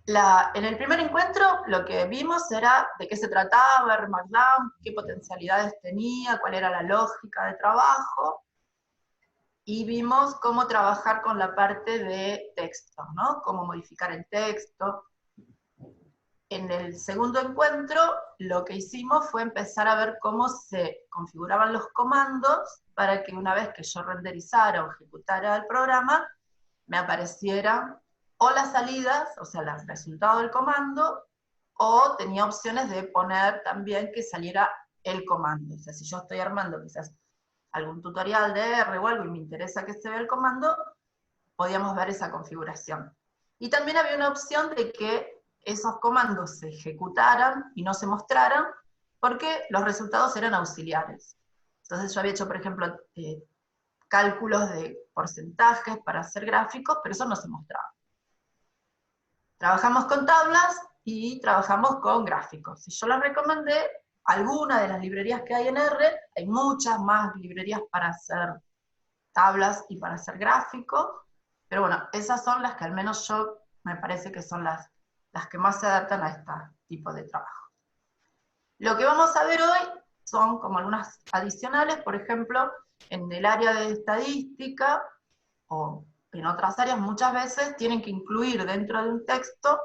En el primer encuentro lo que vimos era de qué se trataba, R. McLaren, qué potencialidades tenía, cuál era la lógica de trabajo, y vimos cómo trabajar con la parte de texto, ¿no? Cómo modificar el texto. En el segundo encuentro lo que hicimos fue empezar a ver cómo se configuraban los comandos para que una vez que yo renderizara o ejecutara el programa, me aparecieran o las salidas, o sea, el resultado del comando, o tenía opciones de poner también que saliera el comando. O sea, si yo estoy armando quizás algún tutorial de R o algo y me interesa que se vea el comando, podíamos ver esa configuración. Y también había una opción de que esos comandos se ejecutaran y no se mostraran porque los resultados eran auxiliares. Entonces yo había hecho, por ejemplo, cálculos de porcentajes para hacer gráficos, pero eso no se mostraba. Trabajamos con tablas y trabajamos con gráficos. Y yo les recomendé algunas de las librerías que hay en R, hay muchas más librerías para hacer tablas y para hacer gráficos, pero bueno, esas son las que al menos yo me parece que son las que más se adaptan a este tipo de trabajo. Lo que vamos a ver hoy son como algunas adicionales, por ejemplo, en el área de estadística o en otras áreas muchas veces tienen que incluir dentro de un texto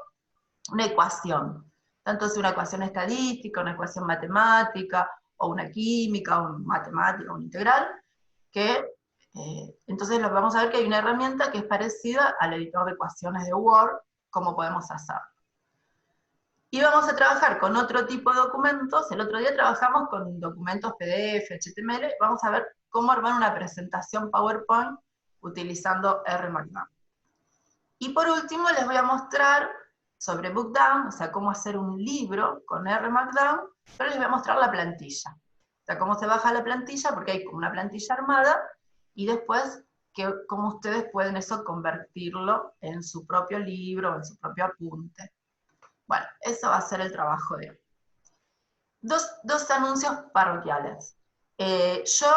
una ecuación, tanto si una ecuación estadística, una ecuación matemática, o una química, o matemática, o una integral, que entonces lo que vamos a ver que hay una herramienta que es parecida al editor de ecuaciones de Word, cómo podemos hacer. Y vamos a trabajar con otro tipo de documentos. El otro día trabajamos con documentos PDF, HTML. Vamos a ver cómo armar una presentación PowerPoint utilizando R Markdown. Y por último les voy a mostrar sobre Bookdown, o sea, cómo hacer un libro con R Markdown, pero les voy a mostrar la plantilla. O sea, cómo se baja la plantilla, porque hay como una plantilla armada, y después cómo ustedes pueden eso convertirlo en su propio libro, en su propio apunte. Bueno, eso va a ser el trabajo de hoy. Dos anuncios parroquiales. Yo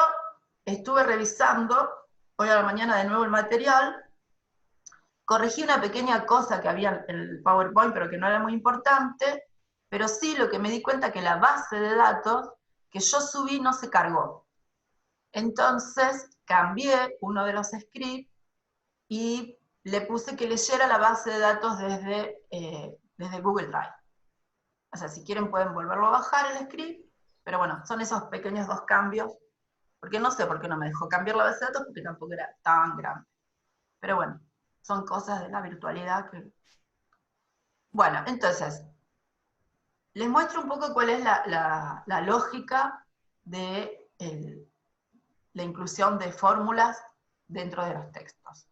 estuve revisando hoy a la mañana de nuevo el material, corregí una pequeña cosa que había en el PowerPoint, pero que no era muy importante, pero sí lo que me di cuenta que la base de datos que yo subí no se cargó. Entonces cambié uno de los scripts y le puse que leyera la base de datos desde Google Drive. O sea, si quieren pueden volverlo a bajar el script, pero bueno, son esos pequeños dos cambios, porque no sé por qué no me dejó cambiar la base de datos, porque tampoco era tan grande. Pero bueno, son cosas de la virtualidad que... Bueno, entonces, les muestro un poco cuál es la lógica de la inclusión de fórmulas dentro de los textos.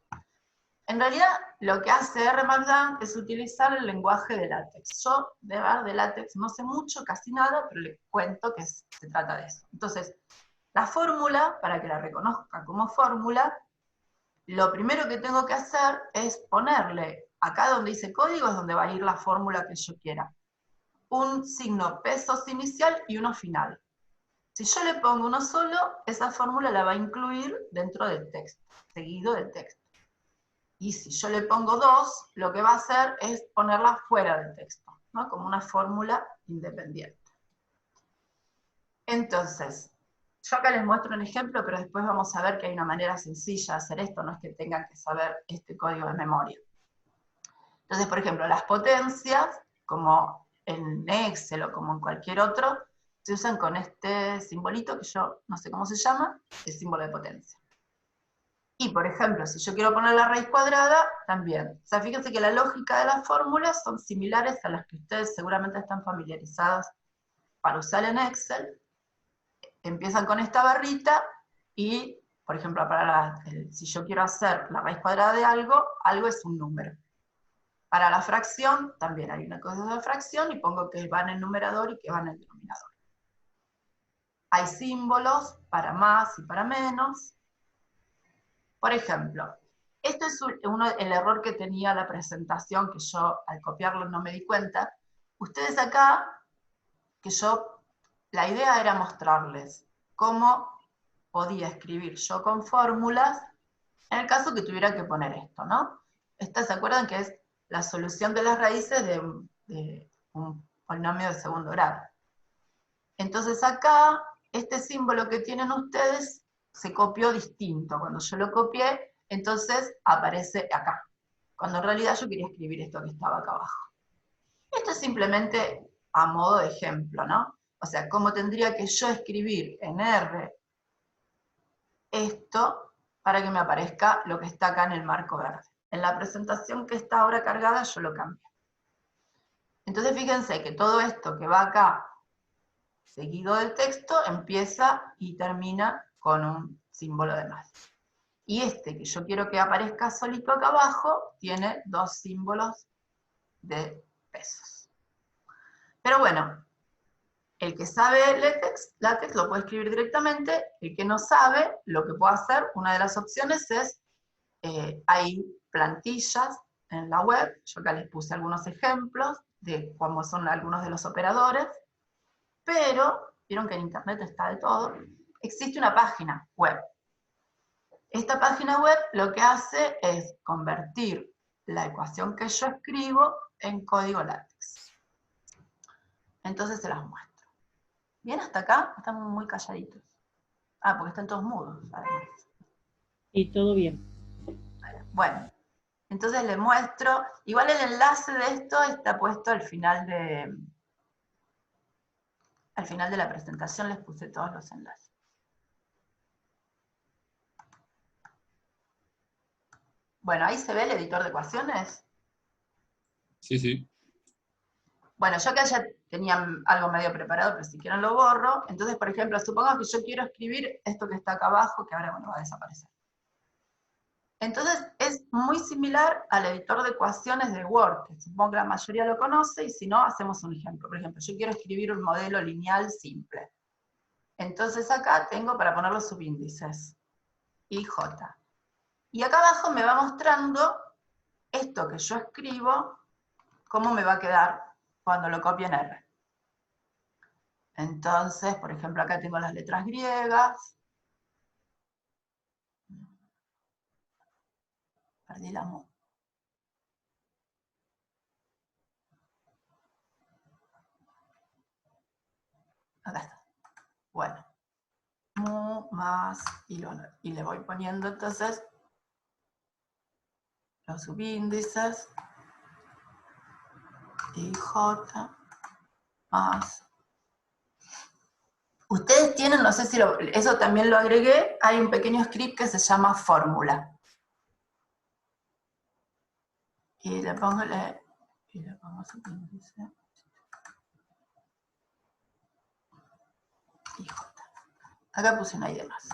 En realidad, lo que hace R Markdown es utilizar el lenguaje de LaTeX. Yo, de LaTeX, no sé mucho, casi nada, pero les cuento que se trata de eso. Entonces, la fórmula, para que la reconozca como fórmula, lo primero que tengo que hacer es ponerle, acá donde dice código es donde va a ir la fórmula que yo quiera, un signo pesos inicial y uno final. Si yo le pongo uno solo, esa fórmula la va a incluir dentro del texto, seguido del texto. Y si yo le pongo dos, lo que va a hacer es ponerla fuera del texto, ¿no? Como una fórmula independiente. Entonces, yo acá les muestro un ejemplo, pero después vamos a ver que hay una manera sencilla de hacer esto, no es que tengan que saber este código de memoria. Entonces, por ejemplo, las potencias, como en Excel o como en cualquier otro, se usan con este simbolito que yo no sé cómo se llama, el símbolo de potencia. Y, por ejemplo, si yo quiero poner la raíz cuadrada, también. O sea, fíjense que la lógica de las fórmulas son similares a las que ustedes seguramente están familiarizadas para usar en Excel. Empiezan con esta barrita y, por ejemplo, si yo quiero hacer la raíz cuadrada de algo, algo es un número. Para la fracción, también hay una cosa de fracción y pongo que va en el numerador y que va en el denominador. Hay símbolos para más y para menos. Por ejemplo, este es el error que tenía la presentación, que yo al copiarlo no me di cuenta. Ustedes acá, la idea era mostrarles cómo podía escribir yo con fórmulas, en el caso que tuviera que poner esto, ¿no? Esta, ¿se acuerdan que es la solución de las raíces de un polinomio de segundo grado. Entonces acá, este símbolo que tienen ustedes se copió distinto. Cuando yo lo copié, entonces aparece acá. Cuando en realidad yo quería escribir esto que estaba acá abajo. Esto es simplemente a modo de ejemplo, ¿no? O sea, cómo tendría que yo escribir en R esto para que me aparezca lo que está acá en el marco verde. En la presentación que está ahora cargada yo lo cambié. Entonces fíjense que todo esto que va acá seguido del texto empieza y termina con un símbolo de más. Y este que yo quiero que aparezca solito acá abajo tiene dos símbolos de pesos. Pero bueno, el que sabe LaTeX lo puede escribir directamente, el que no sabe, lo que puede hacer, una de las opciones es, hay plantillas en la web, yo acá les puse algunos ejemplos de cómo son algunos de los operadores, pero, vieron que en internet está de todo, existe una página web. Esta página web lo que hace es convertir la ecuación que yo escribo en código LaTeX. Entonces se las muestro. ¿Bien hasta acá? Están muy calladitos. Ah, porque están todos mudos, además. Y todo bien. Bueno, entonces les muestro. Igual el enlace de esto está puesto al final de la presentación, les puse todos los enlaces. Bueno, ahí se ve el editor de ecuaciones. Sí, sí. Bueno, yo acá ya tenía algo medio preparado, pero si quieren lo borro. Entonces, por ejemplo, supongamos que yo quiero escribir esto que está acá abajo, que ahora, bueno, va a desaparecer. Entonces, es muy similar al editor de ecuaciones de Word, que supongo que la mayoría lo conoce, y si no, hacemos un ejemplo. Por ejemplo, yo quiero escribir un modelo lineal simple. Entonces acá tengo para poner los subíndices, I, J. Y acá abajo me va mostrando esto que yo escribo, cómo me va a quedar cuando lo copie en R. Entonces, por ejemplo, acá tengo las letras griegas. Perdí la mu. Acá está. Bueno. Mu más y le voy poniendo entonces los subíndices. Y J más. Ustedes tienen, no sé si eso también lo agregué, hay un pequeño script que se llama fórmula. Y le pongo subíndice. Y J. Acá puse una I más.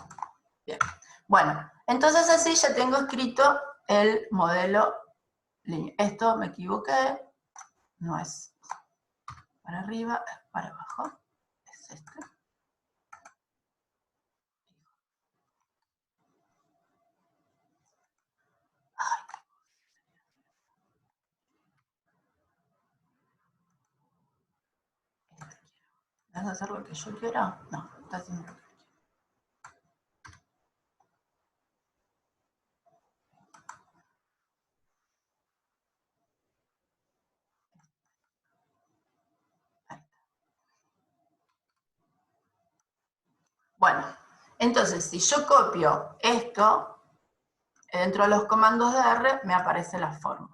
Bien. Bueno, entonces así ya tengo escrito el modelo lineal. Esto me equivoqué, no es para arriba, es para abajo. Es este. ¿Vas a hacer lo que yo quiera? No, está haciendo lo que yo quiero. Ahí está. Bueno, entonces si yo copio esto, dentro de los comandos de R me aparece la fórmula.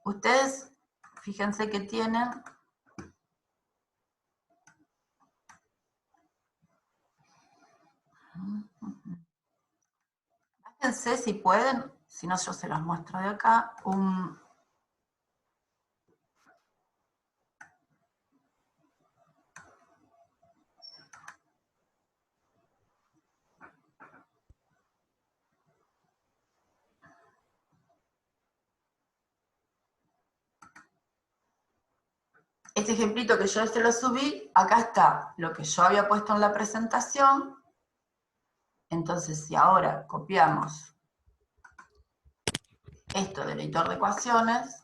Ustedes, fíjense que tienen fíjense si pueden, si no yo se los muestro de acá, este ejemplito que yo se lo subí, acá está lo que yo había puesto en la presentación. Entonces, si ahora copiamos esto del editor de ecuaciones,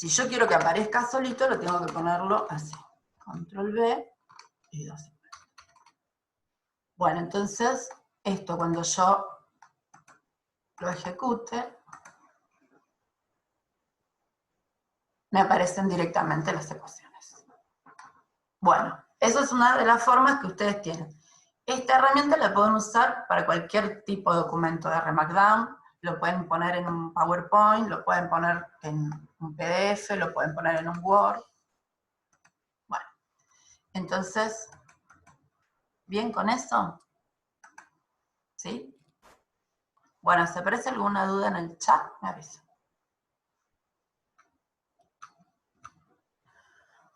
Si yo quiero que aparezca solito, lo tengo que ponerlo así. Control B y 2. Bueno, entonces, esto cuando yo lo ejecute, me aparecen directamente las ecuaciones. Bueno, eso es una de las formas que ustedes tienen. Esta herramienta la pueden usar para cualquier tipo de documento de R Markdown, lo pueden poner en un PowerPoint, lo pueden poner en un PDF, lo pueden poner en un Word. Bueno, entonces, ¿bien con eso? ¿Sí? Bueno, si aparece alguna duda en el chat, me avisa.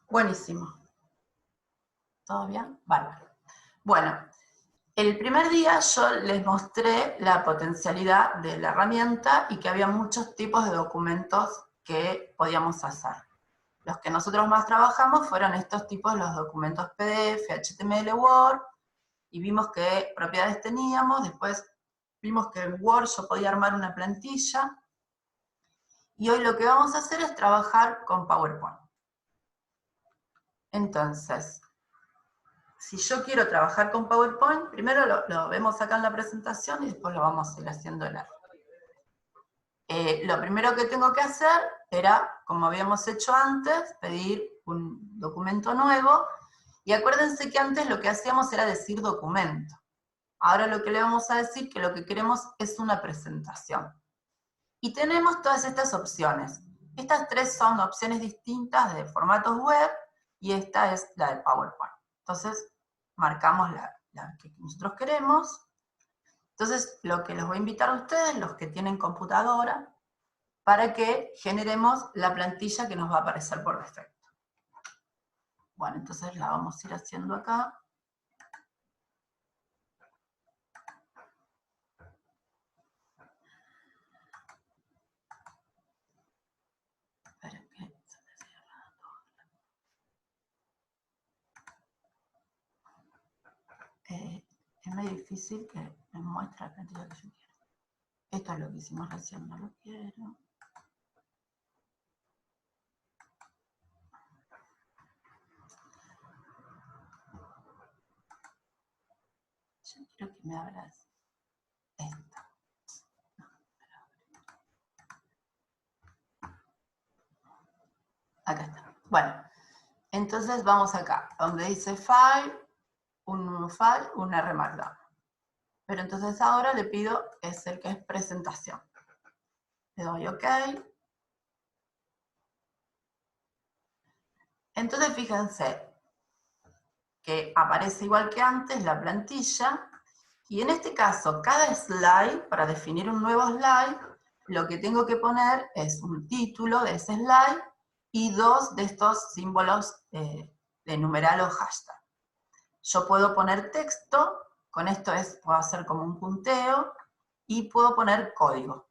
Buenísimo. ¿Todo bien? Bárbaro. Bueno, el primer día yo les mostré la potencialidad de la herramienta y que había muchos tipos de documentos que podíamos hacer. Los que nosotros más trabajamos fueron estos tipos, los documentos PDF, HTML, Word, y vimos qué propiedades teníamos, después vimos que en Word yo podía armar una plantilla, y hoy lo que vamos a hacer es trabajar con PowerPoint. Entonces, si yo quiero trabajar con PowerPoint, primero lo vemos acá en la presentación y después lo vamos a ir haciendo en R. Lo primero que tengo que hacer era, como habíamos hecho antes, pedir un documento nuevo, y acuérdense que antes lo que hacíamos era decir documento. Ahora lo que le vamos a decir que lo que queremos es una presentación. Y tenemos todas estas opciones. Estas tres son opciones distintas de formatos web, y esta es la de PowerPoint. Entonces, marcamos la que nosotros queremos. Entonces, lo que los voy a invitar a ustedes, los que tienen computadora, para que generemos la plantilla que nos va a aparecer por defecto. Bueno, entonces la vamos a ir haciendo acá. Esperen que se me cierra todo. Es muy difícil que me muestre la plantilla que yo quiero. Esto es lo que hicimos recién, no lo quiero. Yo quiero que me abras esto. Acá está. Bueno, entonces vamos acá, donde dice File, un File, un R Markdown. Pero entonces ahora le pido, es el que es presentación. Le doy OK. Entonces fíjense que aparece igual que antes la plantilla, y en este caso, cada slide, para definir un nuevo slide, lo que tengo que poner es un título de ese slide y dos de estos símbolos de numeral o hashtag. Yo puedo poner texto, con esto puedo hacer como un punteo, y puedo poner código,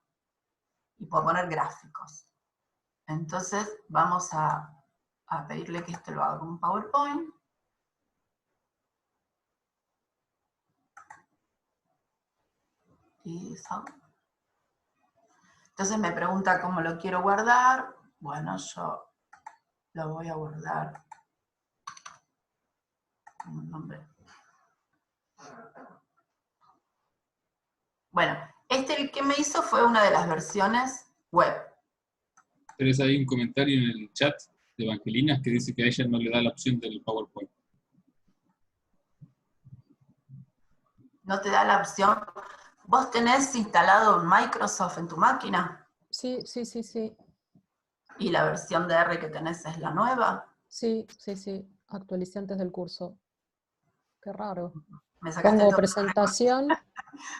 y puedo poner gráficos. Entonces vamos a pedirle que esto lo haga con un PowerPoint. Entonces me pregunta cómo lo quiero guardar. Bueno, yo lo voy a guardar con un nombre. Bueno, el que me hizo fue una de las versiones web. Tenés ahí un comentario en el chat de Evangelina que dice que a ella no le da la opción del PowerPoint. No te da la opción. ¿Vos tenés instalado un Microsoft en tu máquina? Sí. ¿Y la versión de R que tenés es la nueva? Sí. Actualicé antes del curso. Qué raro. Me sacaste Pongo todos presentación.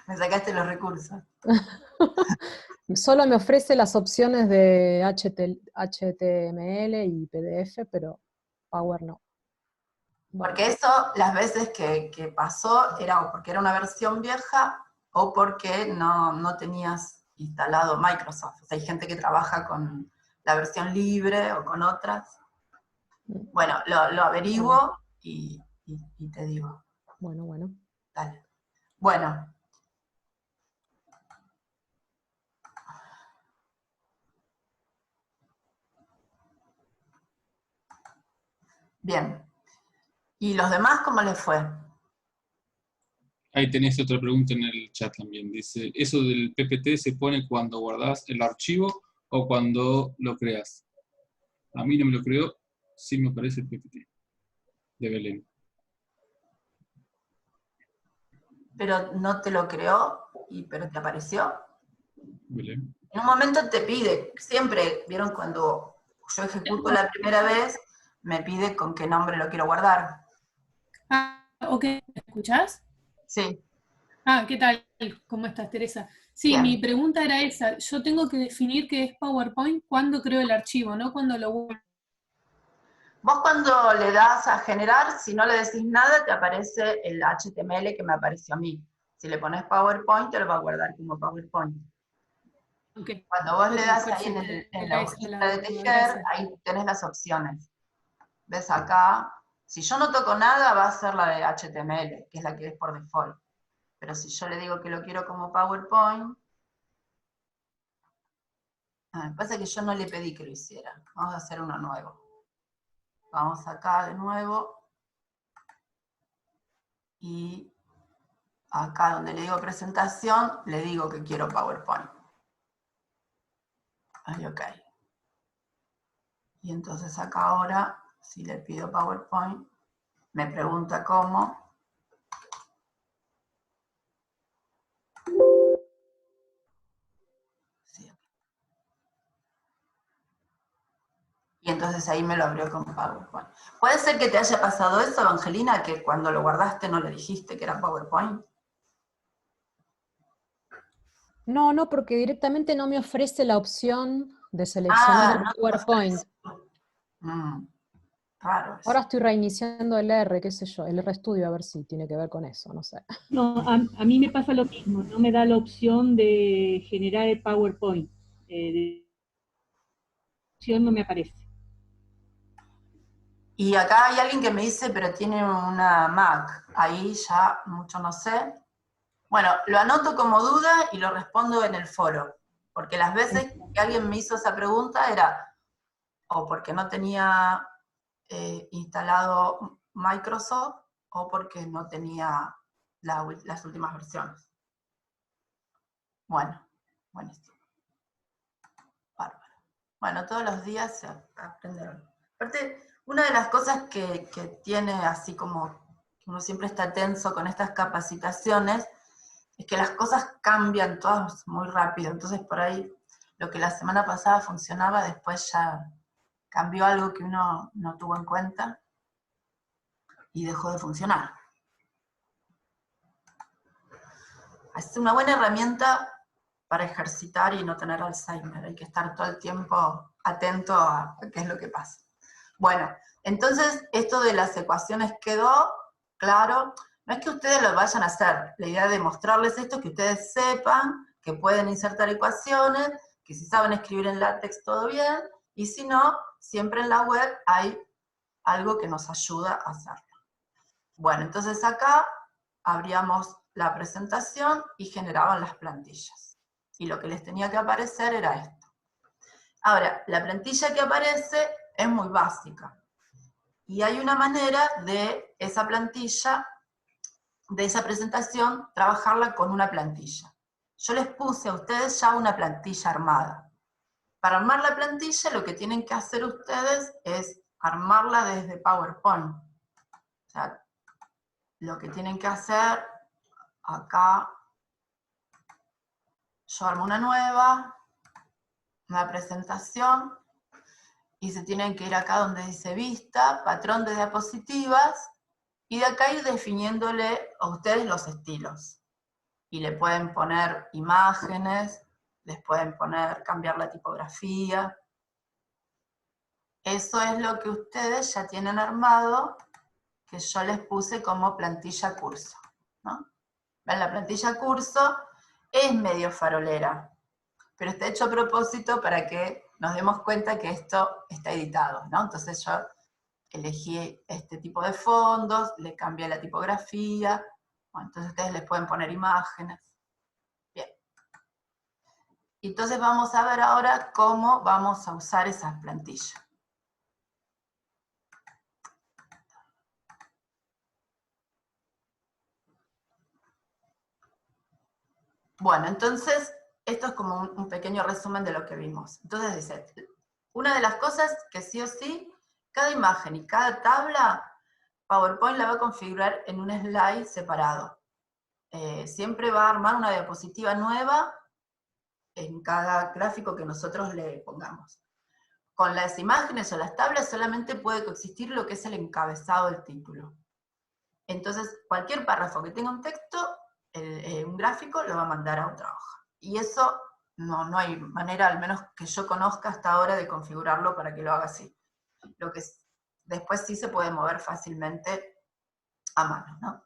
Me sacaste los recursos. Solo me ofrece las opciones de HTML y PDF, pero Power no. Bueno. Porque eso, las veces que pasó, era o porque era una versión vieja o porque no tenías instalado Microsoft. O sea, hay gente que trabaja con la versión libre o con otras. Bueno, lo averiguo y te digo. Bueno. Dale. Bueno. Bien. ¿Y los demás cómo les fue? Ahí tenés otra pregunta en el chat también. Dice, ¿eso del PPT se pone cuando guardás el archivo o cuando lo creas? A mí no me lo creó, sí me aparece el PPT de Belén. Pero no te lo creó, pero te apareció. Belén. En un momento te pide, siempre, ¿vieron? Cuando yo ejecuto la primera vez, me pide con qué nombre lo quiero guardar. Ah, ok, ¿me escuchás? Sí, Ah, ¿qué tal? ¿Cómo estás, Teresa? Sí, bien. mi pregunta era esa. Yo tengo que definir qué es PowerPoint cuando creo el archivo, no cuando lo guardo. Vos cuando le das a generar, si no le decís nada, te aparece el HTML que me apareció a mí. Si le pones PowerPoint, te lo va a guardar como PowerPoint. Okay. Cuando vos le Ok, das ahí perfecto. en la Era esa hojita la de duda, tejer, gracias. ahí tenés las opciones. ¿Ves acá? Si yo no toco nada, va a ser la de HTML, que es la que es por default. Pero si yo le digo que lo quiero como PowerPoint, pasa que yo no le pedí que lo hiciera. Vamos a hacer uno nuevo. Vamos acá de nuevo. Y acá donde le digo presentación, le digo que quiero PowerPoint. Ahí, ok. Y entonces acá ahora, si le pido PowerPoint, me pregunta cómo. Sí. Y entonces ahí me lo abrió con PowerPoint. ¿Puede ser que te haya pasado eso, Evangelina, que cuando lo guardaste no le dijiste que era PowerPoint? No, no, porque directamente no me ofrece la opción de seleccionar No te PowerPoint. Raro eso. Ahora estoy reiniciando el R, qué sé yo, el RStudio, a ver si tiene que ver con eso, no sé. No, a mí me pasa lo mismo, no me da la opción de generar el PowerPoint. De opción no me aparece. Y acá hay alguien que me dice, pero tiene una Mac. Ahí ya mucho no sé. Bueno, lo anoto como duda y lo respondo en el foro. Porque las veces que alguien me hizo esa pregunta era o porque no tenía instalado Microsoft o porque no tenía las últimas versiones. Bueno, buenísimo. Bárbaro. Bueno, todos los días se aprende algo. Aparte, una de las cosas que tiene así como que uno siempre está tenso con estas capacitaciones es que las cosas cambian todas muy rápido. Entonces por ahí lo que la semana pasada funcionaba, después ya cambió algo que uno no tuvo en cuenta y dejó de funcionar. Es una buena herramienta para ejercitar y no tener Alzheimer. Hay que estar todo el tiempo atento a qué es lo que pasa. Bueno, entonces esto de las ecuaciones quedó claro. No es que ustedes lo vayan a hacer. La idea de mostrarles esto es que ustedes sepan que pueden insertar ecuaciones, que si saben escribir en LaTeX todo bien, y si no, siempre en la web hay algo que nos ayuda a hacerlo. Bueno, entonces acá abríamos la presentación y generaban las plantillas. Y lo que les tenía que aparecer era esto. Ahora, la plantilla que aparece es muy básica. Y hay una manera de esa plantilla, de esa presentación, trabajarla con una plantilla. Yo les puse a ustedes ya una plantilla armada. Para armar la plantilla, lo que tienen que hacer ustedes es armarla desde PowerPoint. O sea, lo que tienen que hacer, acá, yo armo una nueva presentación, y se tienen que ir acá donde dice vista, patrón de diapositivas, y de acá ir definiéndole a ustedes los estilos. Y le pueden poner imágenes, les pueden poner, cambiar la tipografía. Eso es lo que ustedes ya tienen armado, que yo les puse como plantilla curso, ¿no? ¿Ven? La plantilla curso es medio farolera, pero está hecho a propósito para que nos demos cuenta que esto está editado, ¿no? Entonces yo elegí este tipo de fondos, le cambié la tipografía, bueno, entonces ustedes les pueden poner imágenes. Bien. Entonces vamos a ver ahora cómo vamos a usar esas plantillas. Bueno, entonces, esto es como un pequeño resumen de lo que vimos. Entonces dice, una de las cosas que sí o sí, cada imagen y cada tabla, PowerPoint la va a configurar en un slide separado. Siempre va a armar una diapositiva nueva en cada gráfico que nosotros le pongamos. Con las imágenes o las tablas solamente puede coexistir lo que es el encabezado del título. Entonces, cualquier párrafo que tenga un texto, un gráfico, lo va a mandar a otra hoja. Y eso no hay manera, al menos que yo conozca hasta ahora, de configurarlo para que lo haga así. Lo que después sí se puede mover fácilmente a mano, ¿no?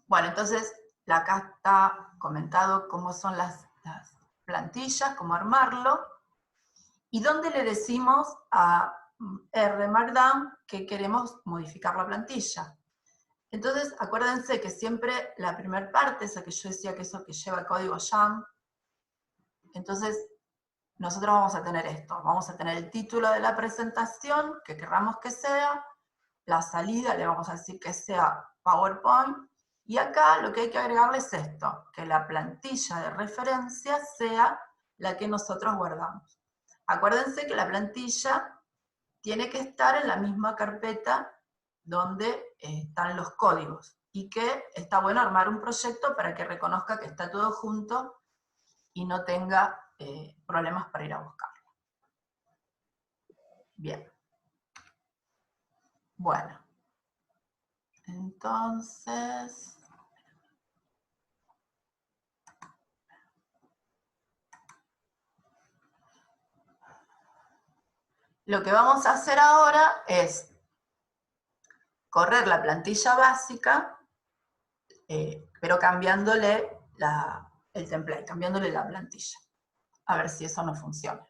Bueno, entonces, acá está comentado cómo son las plantillas, cómo armarlo, y dónde le decimos a R Markdown que queremos modificar la plantilla. Entonces, acuérdense que siempre la primera parte, esa que yo decía que eso que lleva código YAML, entonces nosotros vamos a tener esto, vamos a tener el título de la presentación, que querramos que sea, la salida le vamos a decir que sea PowerPoint, y acá lo que hay que agregarle es esto, que la plantilla de referencia sea la que nosotros guardamos. Acuérdense que la plantilla tiene que estar en la misma carpeta donde están los códigos, y que está bueno armar un proyecto para que reconozca que está todo junto y no tenga problemas para ir a buscarlo. Bien. Bueno. Entonces, lo que vamos a hacer ahora es correr la plantilla básica, pero cambiándole el template, cambiándole la plantilla. A ver si eso no funciona.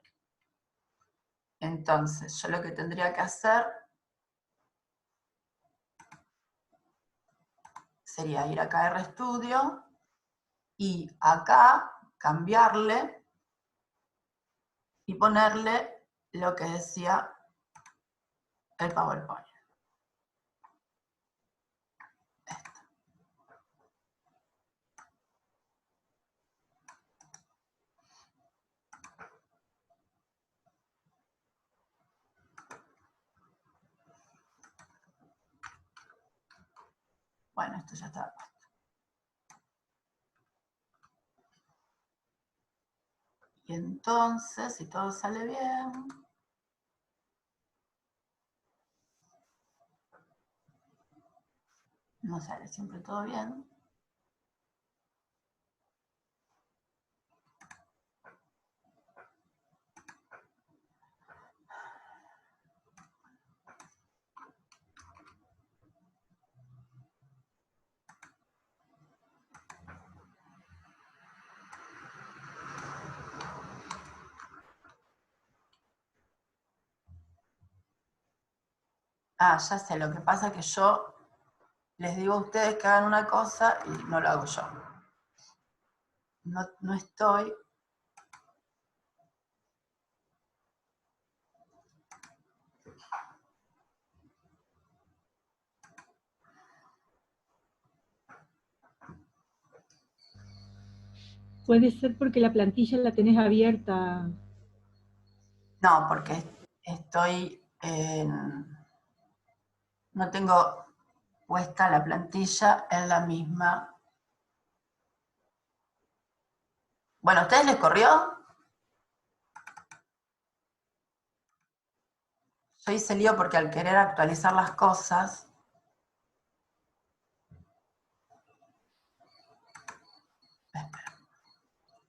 Entonces, yo lo que tendría que hacer sería ir acá a RStudio y acá cambiarle y ponerle lo que decía el PowerPoint. Bueno, esto ya está puesto. Y entonces, si todo sale bien, no sale siempre todo bien. Ah, ya sé, lo que pasa es que yo les digo a ustedes que hagan una cosa y no lo hago yo. No estoy... Puede ser porque la plantilla la tenés abierta. No, porque estoy en... No tengo puesta la plantilla en la misma... Bueno, ¿a ustedes les corrió? Yo hice lío porque al querer actualizar las cosas...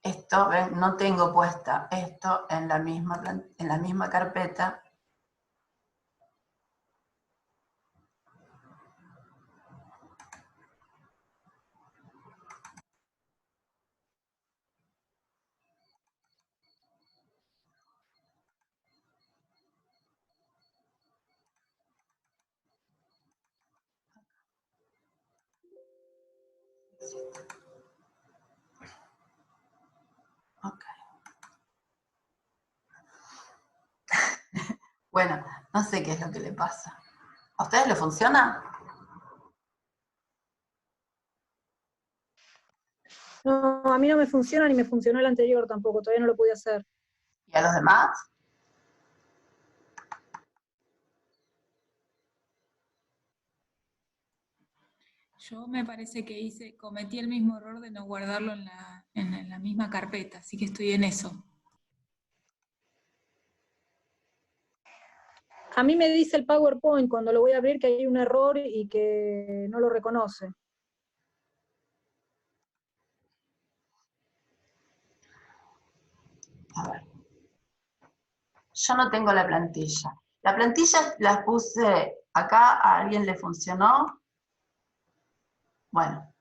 Esto, ven, no tengo puesta esto en la misma carpeta. Ok. Bueno, no sé qué es lo que le pasa. ¿A ustedes les funciona? No, a mí no me funciona ni me funcionó el anterior tampoco, todavía no lo pude hacer. ¿Y a los demás? Yo me parece que cometí el mismo error de no guardarlo en la misma carpeta, así que estoy en eso. A mí me dice el PowerPoint cuando lo voy a abrir que hay un error y que no lo reconoce. A ver. Yo no tengo la plantilla. La plantilla la puse acá, ¿a alguien le funcionó? Bueno.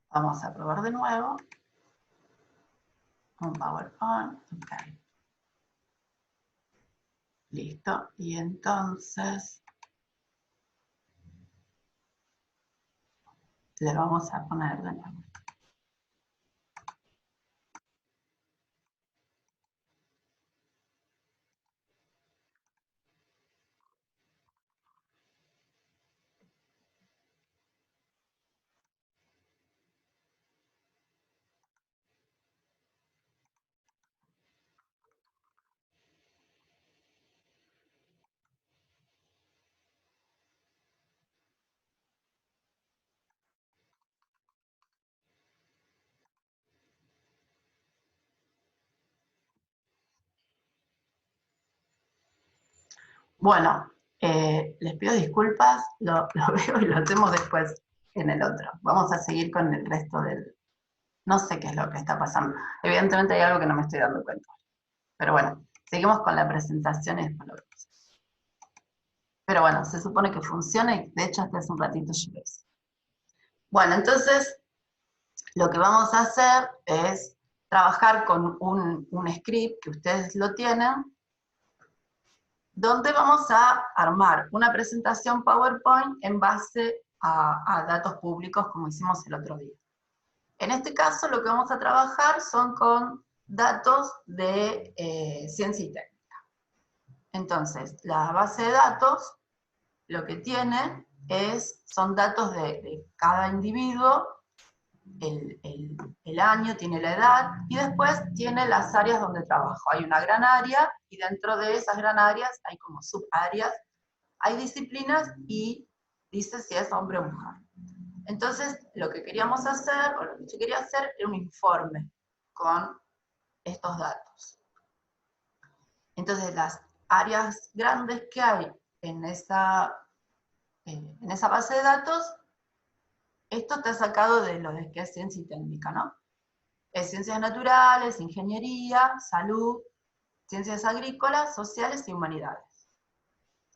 Vamos a probar de nuevo. Un PowerPoint. Ok. Listo. Y entonces le vamos a poner de nuevo. Bueno, les pido disculpas, lo veo y lo hacemos después en el otro. Vamos a seguir con el resto del... No sé qué es lo que está pasando. Evidentemente hay algo que no me estoy dando cuenta. Pero bueno, seguimos con la presentación y después lo vemos. Pero bueno, se supone que funciona y de hecho hasta hace un ratito yo lo hice. Bueno, entonces lo que vamos a hacer es trabajar con un script que ustedes lo tienen, donde vamos a armar una presentación PowerPoint en base a datos públicos como hicimos el otro día. En este caso lo que vamos a trabajar son con datos de ciencia y técnica. Entonces, la base de datos lo que tiene son datos de cada individuo, el año, tiene la edad, y después tiene las áreas donde trabajo. Hay una gran área, y dentro de esas gran áreas hay como subáreas, hay disciplinas, y dice si es hombre o mujer. Entonces, lo que queríamos hacer, o lo que yo quería hacer, era un informe con estos datos. Entonces, las áreas grandes que hay en esa base de datos, esto está sacado de lo de que es ciencia y técnica, ¿no? Es ciencias naturales, ingeniería, salud, ciencias agrícolas, sociales y humanidades.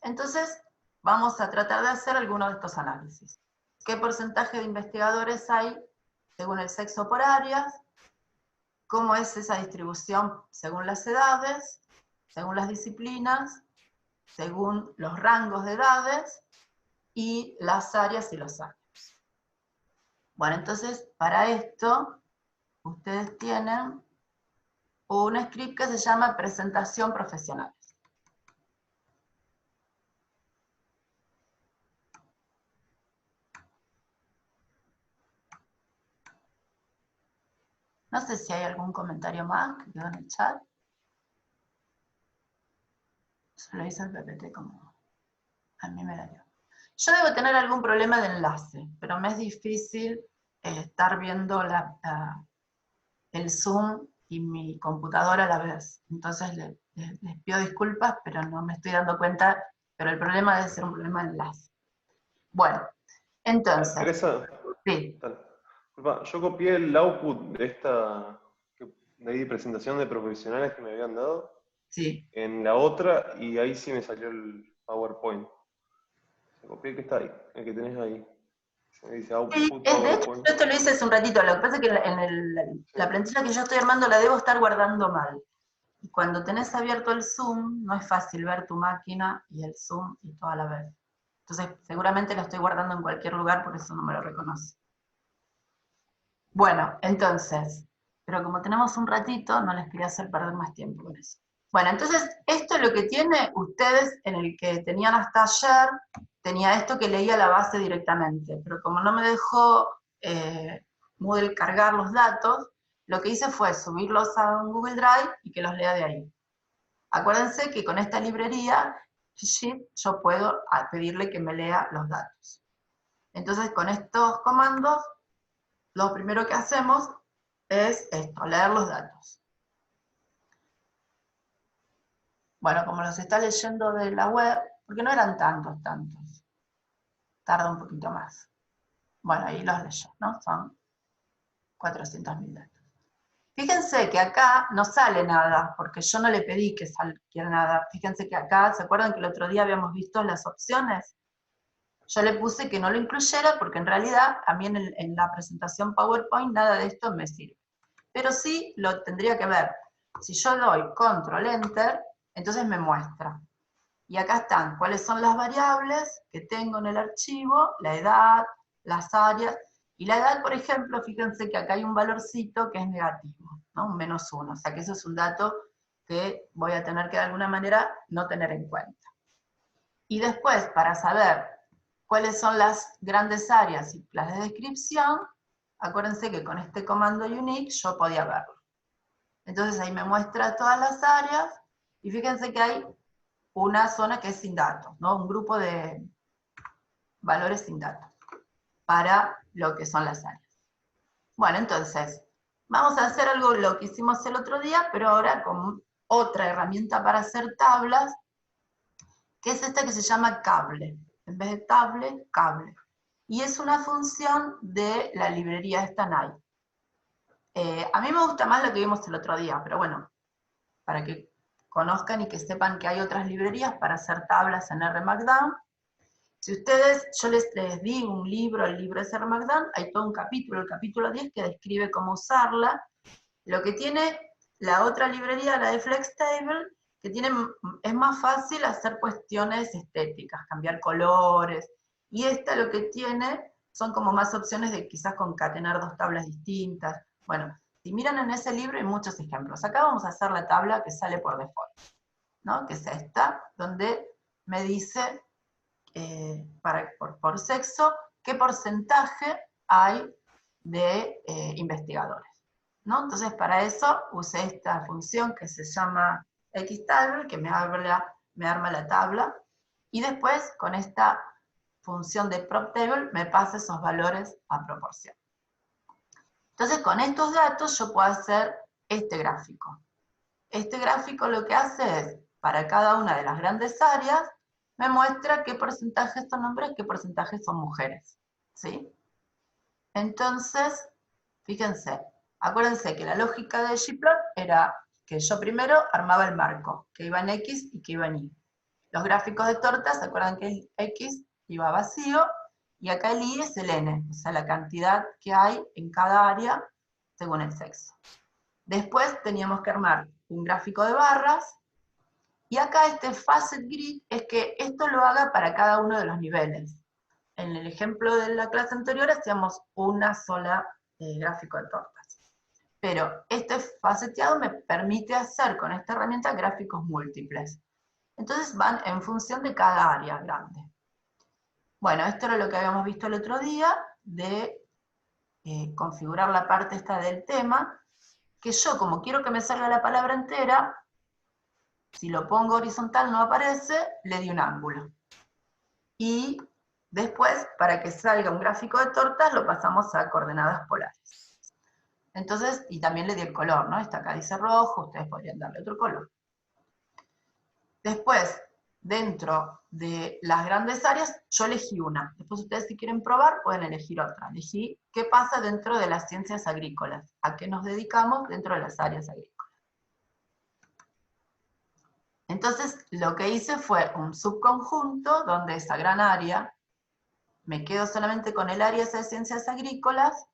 Entonces, vamos a tratar de hacer algunos de estos análisis. ¿Qué porcentaje de investigadores hay según el sexo por áreas? ¿Cómo es esa distribución según las edades, según las disciplinas, según los rangos de edades y las áreas y los años? Bueno, entonces, para esto, ustedes tienen un script que se llama presentación profesional. No sé si hay algún comentario más que quedó en el chat. Se lo hice el PPT como a mí me la dio. Yo debo tener algún problema de enlace, pero me es difícil estar viendo el Zoom y mi computadora a la vez. Entonces les pido disculpas, pero no me estoy dando cuenta, pero el problema debe ser un problema de enlace. Bueno, entonces... Teresa, sí. Disculpa, yo copié el output de esta presentación de profesionales que me habían dado Sí. en la otra y ahí sí me salió el PowerPoint. Copié el que está ahí, el que tenés ahí. Me dice output Sí, de hecho, PowerPoint. yo te lo hice hace un ratito, lo que pasa es que la plantilla que yo estoy armando la debo estar guardando mal. Y cuando tenés abierto el Zoom, no es fácil ver tu máquina y el Zoom y todo a la vez. Entonces, seguramente lo estoy guardando en cualquier lugar, por eso no me lo reconoce. Bueno, entonces, pero como tenemos un ratito, no les quería hacer perder más tiempo con eso. Bueno, entonces, esto es lo que tiene ustedes en el que tenían hasta ayer, tenía esto que leía la base directamente, pero como no me dejó Moodle cargar los datos, lo que hice fue subirlos a un Google Drive y que los lea de ahí. Acuérdense que con esta librería, Sheet, yo puedo pedirle que me lea los datos. Entonces, con estos comandos, lo primero que hacemos es esto, leer los datos. Bueno, como los está leyendo de la web, porque no eran tantos. Tarda un poquito más. Bueno, ahí los leyó, ¿no? Son 400.000 datos. Fíjense que acá no sale nada, porque yo no le pedí que saliera nada. Fíjense que acá, ¿se acuerdan que el otro día habíamos visto las opciones? Yo le puse que no lo incluyera, porque en realidad a mí en la presentación PowerPoint nada de esto me sirve. Pero sí lo tendría que ver. Si yo doy Control Enter, entonces me muestra. Y acá están cuáles son las variables que tengo en el archivo, la edad, las áreas. Y la edad, por ejemplo, fíjense que acá hay un valorcito que es negativo, ¿no? Un -1. O sea que eso es un dato que voy a tener que de alguna manera no tener en cuenta. Y después, para saber cuáles son las grandes áreas y las de descripción, acuérdense que con este comando unique yo podía verlo. Entonces ahí me muestra todas las áreas, y fíjense que hay una zona que es sin datos, ¿no? Un grupo de valores sin datos, para lo que son las áreas. Bueno, entonces, vamos a hacer algo lo que hicimos el otro día, pero ahora con otra herramienta para hacer tablas, que es esta que se llama cable. En vez de table, cable. Y es una función de la librería esta NAI. A mí me gusta más lo que vimos el otro día, pero bueno, para que conozcan y que sepan que hay otras librerías para hacer tablas en R Markdown. Si ustedes, yo les di un libro, el libro es R Markdown, hay todo un capítulo, el capítulo 10, que describe cómo usarla. Lo que tiene la otra librería, la de FlexTable, que es más fácil hacer cuestiones estéticas, cambiar colores, y esta lo que tiene son como más opciones de quizás concatenar dos tablas distintas. Bueno, si miran en ese libro hay muchos ejemplos. Acá vamos a hacer la tabla que sale por default, ¿no? Que es esta, donde me dice por sexo qué porcentaje hay de investigadores, ¿no? Entonces para eso usé esta función que se llama xtable, que me arma la tabla, y después con esta función de proptable me pasa esos valores a proporción. Entonces con estos datos yo puedo hacer este gráfico. Este gráfico lo que hace es, para cada una de las grandes áreas, me muestra qué porcentaje son hombres, qué porcentaje son mujeres, ¿sí? Entonces, fíjense, acuérdense que la lógica de ggplot era que yo primero armaba el marco, que iba en X y que iba en Y. Los gráficos de tortas, ¿se acuerdan que el X iba vacío? Y acá el Y es el N, o sea, la cantidad que hay en cada área según el sexo. Después teníamos que armar un gráfico de barras, y acá este facet grid es que esto lo haga para cada uno de los niveles. En el ejemplo de la clase anterior hacíamos una sola gráfico de tortas. Pero este faceteado me permite hacer con esta herramienta gráficos múltiples. Entonces van en función de cada área grande. Bueno, esto era lo que habíamos visto el otro día, de configurar la parte esta del tema, que yo, como quiero que me salga la palabra entera, si lo pongo horizontal no aparece, le di un ángulo. Y después, para que salga un gráfico de tortas, lo pasamos a coordenadas polares. Entonces, y también le di el color, ¿no? Esta acá dice rojo, ustedes podrían darle otro color. Después, dentro de las grandes áreas, yo elegí una. Después ustedes, si quieren probar, pueden elegir otra. Elegí qué pasa dentro de las ciencias agrícolas, a qué nos dedicamos dentro de las áreas agrícolas. Entonces, lo que hice fue un subconjunto donde esa gran área, me quedo solamente con el área de ciencias agrícolas,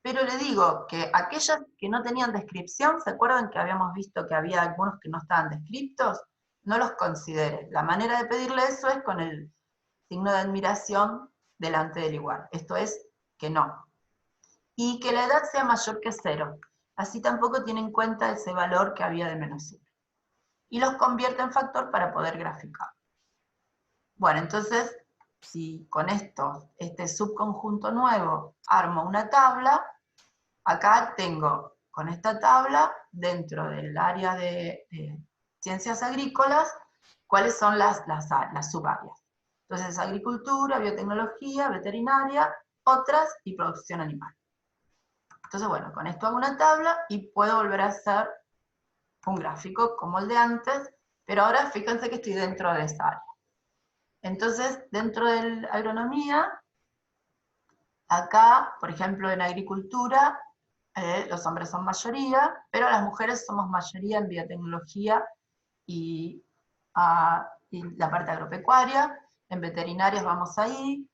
pero le digo que aquellas que no tenían descripción, ¿se acuerdan que habíamos visto que había algunos que no estaban descriptos? No los considere. La manera de pedirle eso es con el signo de admiración delante del igual. Esto es que no. Y que la edad sea mayor que 0. así tampoco tiene en cuenta ese valor que había de menos 1. Y los convierte en factor para poder graficar. Bueno, entonces, si con este subconjunto nuevo armo una tabla, acá tengo con esta tabla, dentro del área de ciencias agrícolas, cuáles son las subáreas. Entonces, agricultura, biotecnología, veterinaria, otras y producción animal. Entonces, bueno, con esto hago una tabla y puedo volver a hacer un gráfico como el de antes, pero ahora fíjense que estoy dentro de esa área. Entonces, dentro de la agronomía, acá, por ejemplo, en agricultura, los hombres son mayoría, pero las mujeres somos mayoría en biotecnología y la parte agropecuaria. En veterinarias vamos ahí.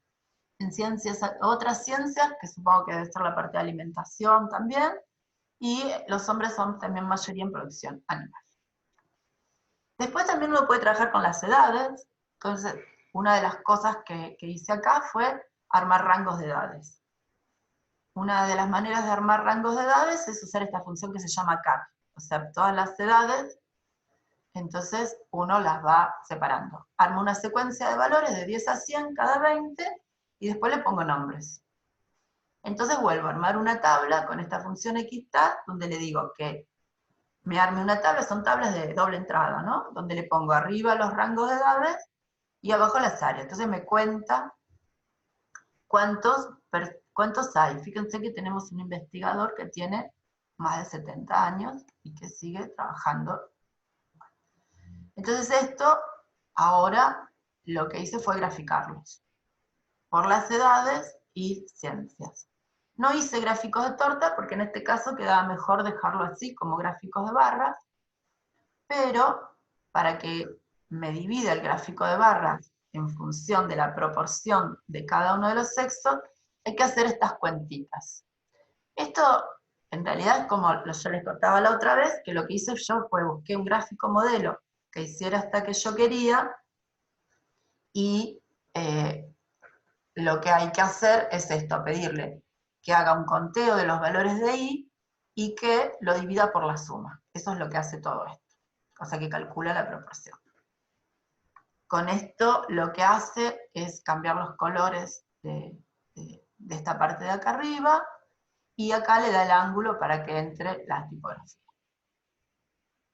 En ciencias, otras ciencias, que supongo que debe ser la parte de alimentación también, y los hombres son también mayoría en producción animal. Después también uno puede trabajar con las edades. Entonces, una de las cosas que hice acá fue armar rangos de edades. Una de las maneras de armar rangos de edades es usar esta función que se llama car, o sea, todas las edades, entonces uno las va separando. Armo una secuencia de valores de 10 a 100 cada 20, y después le pongo nombres. Entonces vuelvo a armar una tabla con esta función xtab, donde le digo que me arme una tabla, son tablas de doble entrada, ¿no? Donde le pongo arriba los rangos de edades y abajo las áreas. Entonces me cuenta cuántos hay. Fíjense que tenemos un investigador que tiene más de 70 años y que sigue trabajando. Entonces esto, ahora lo que hice fue graficarlos por las edades y ciencias. No hice gráficos de torta porque en este caso quedaba mejor dejarlo así, como gráficos de barras, pero para que me divida el gráfico de barras en función de la proporción de cada uno de los sexos, hay que hacer estas cuentitas. Esto en realidad es como yo les contaba la otra vez, que lo que hice yo fue busqué un gráfico modelo que hiciera hasta que yo quería, y lo que hay que hacer es esto, pedirle que haga un conteo de los valores de i y que lo divida por la suma. Eso es lo que hace todo esto, o sea que calcula la proporción. Con esto lo que hace es cambiar los colores de esta parte de acá arriba, y acá le da el ángulo para que entre la tipografía.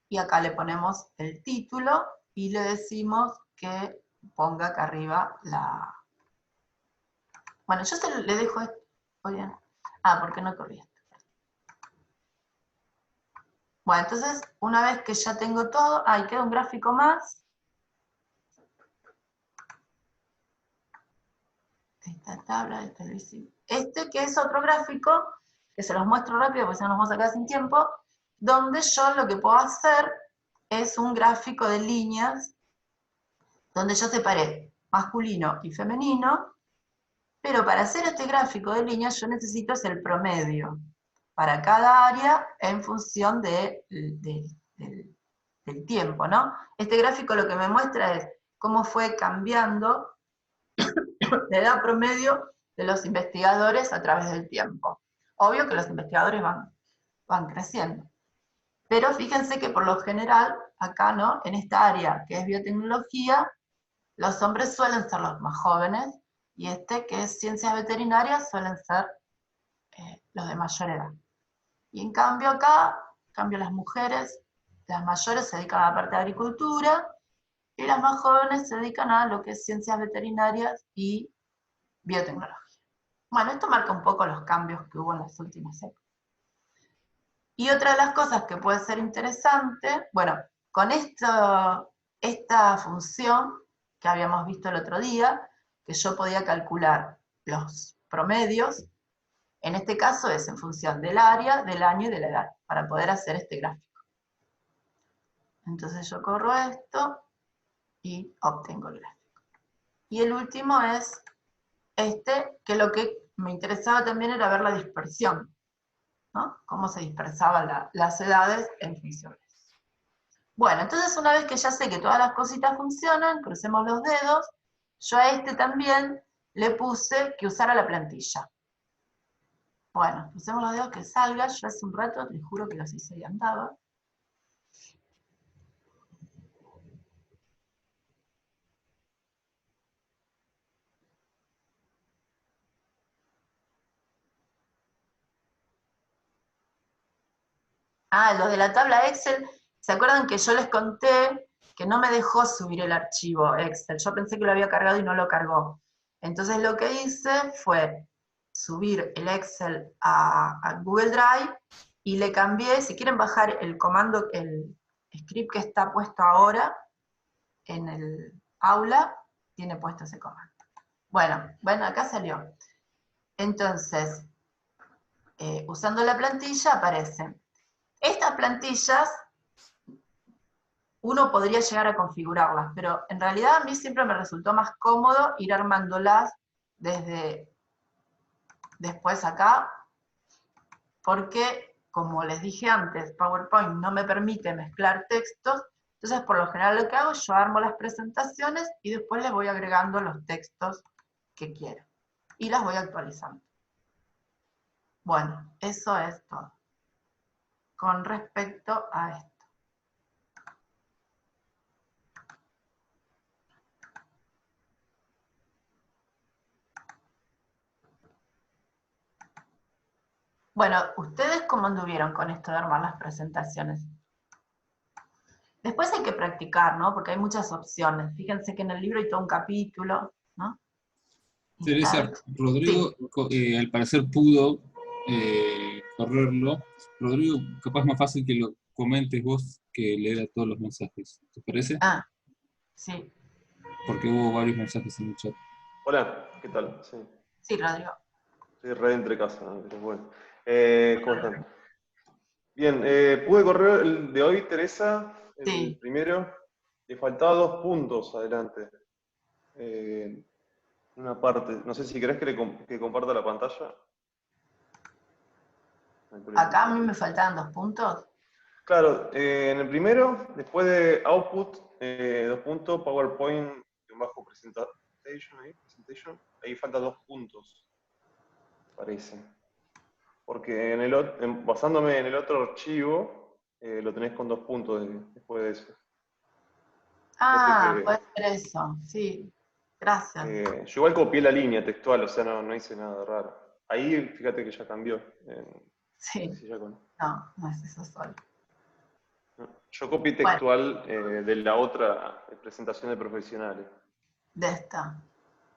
Y acá le ponemos el título y le decimos que ponga acá arriba la... Bueno, yo le dejo esto. Oigan. ¿Por qué no corrí esto? Bueno, entonces, una vez que ya tengo todo, queda un gráfico más. Esta tabla, este que es otro gráfico, que se los muestro rápido porque si no nos vamos a quedar sin tiempo, donde yo lo que puedo hacer es un gráfico de líneas, donde yo separé masculino y femenino, pero para hacer este gráfico de líneas yo necesito es el promedio para cada área en función del tiempo, ¿no? Este gráfico lo que me muestra es cómo fue cambiando la edad promedio de los investigadores a través del tiempo. Obvio que los investigadores van creciendo. Pero fíjense que por lo general, acá, ¿no? En esta área que es biotecnología, los hombres suelen ser los más jóvenes, y que es ciencias veterinarias, suelen ser los de mayor edad. Y en cambio acá, las mujeres, las mayores se dedican a la parte de agricultura, y las más jóvenes se dedican a lo que es ciencias veterinarias y biotecnología. Bueno, esto marca un poco los cambios que hubo en las últimas épocas. Y otra de las cosas que puede ser interesante, bueno, con esta función que habíamos visto el otro día, que yo podía calcular los promedios, en este caso es en función del área, del año y de la edad, para poder hacer este gráfico. Entonces yo corro esto y obtengo el gráfico. Y el último es que lo que me interesaba también era ver la dispersión, ¿no? Cómo se dispersaban las edades en funciones. Bueno, entonces una vez que ya sé que todas las cositas funcionan, crucemos los dedos, yo a también le puse que usara la plantilla. Bueno, crucemos los dedos que salga. Yo hace un rato, les juro que los hice y andaba. Ah, lo de la tabla Excel, ¿se acuerdan que yo les conté que no me dejó subir el archivo Excel? Yo pensé que lo había cargado y no lo cargó. Entonces lo que hice fue subir el Excel a Google Drive y le cambié, si quieren bajar el comando, el script que está puesto ahora en el aula, tiene puesto ese comando. Bueno, acá salió. Entonces, usando la plantilla aparecen. Estas plantillas, uno podría llegar a configurarlas, pero en realidad a mí siempre me resultó más cómodo ir armándolas desde después acá, porque, como les dije antes, PowerPoint no me permite mezclar textos, entonces por lo general lo que hago, yo armo las presentaciones y después les voy agregando los textos que quiero. Y las voy actualizando. Bueno, eso es todo. Con respecto a esto. Bueno, ¿ustedes cómo anduvieron con esto de armar las presentaciones? Después hay que practicar, ¿no? Porque hay muchas opciones. Fíjense que en el libro hay todo un capítulo, ¿no? Teresa, Rodrigo, al parecer pudo correrlo. Rodrigo, capaz más fácil que lo comentes vos que leer a todos los mensajes. ¿Te parece? Ah, sí. Porque hubo varios mensajes en el chat. Hola, ¿qué tal? Sí, Sí, Rodrigo. estoy re entre casa, ¿no? Pero bueno. ¿Cómo están? Bien, pude correr el de hoy, Teresa, el Sí. primero. Le faltaba 2 puntos adelante. Una parte. No sé si querés que comparta la pantalla. No hay problema. Acá a mí me faltaban 2 puntos. Claro, en el primero, después de output, 2 puntos, PowerPoint bajo presentation, ahí falta 2 puntos, parece. Porque basándome en el otro archivo, lo tenés con 2 puntos después de eso. Ah, Que, puede ser eso, sí. Gracias. yo igual copié la línea textual, o sea, no hice nada raro. Ahí, fíjate que ya cambió. Sí. Si ya con... No es eso solo. Yo copié Bueno, textual de la otra presentación de profesionales. de esta.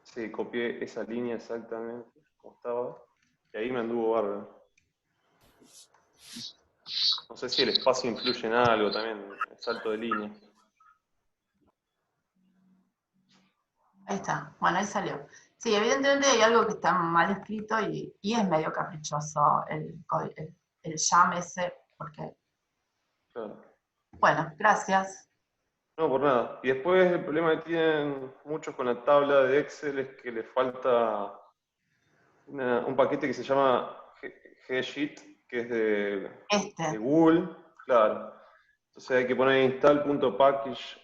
Sí, copié esa línea exactamente como estaba. Y ahí me anduvo bárbaro. No sé si el espacio influye en algo también, el salto de línea. Ahí está. Bueno, ahí salió. Sí, evidentemente hay algo que está mal escrito y es medio caprichoso el jam ese, porque... Claro. Bueno, gracias. No, por nada. Y después el problema que tienen muchos con la tabla de Excel es que les falta un paquete que se llama G-Sheet, que es de Google. Claro. Entonces hay que poner install.package.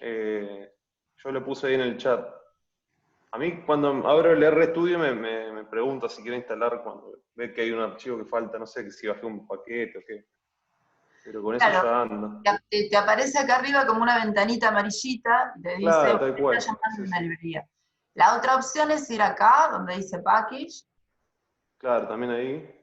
Yo lo puse ahí en el chat. A mí cuando abro el RStudio me pregunta si quiero instalar cuando ve que hay un archivo que falta, no sé, que si bajé un paquete o qué. Pero con eso Claro, ya anda. te aparece acá arriba como una ventanita amarillita, te dice, Claro, usted tal cual. está llamando Sí, una sí. librería. La otra opción es ir acá, donde dice package, Claro, también ahí.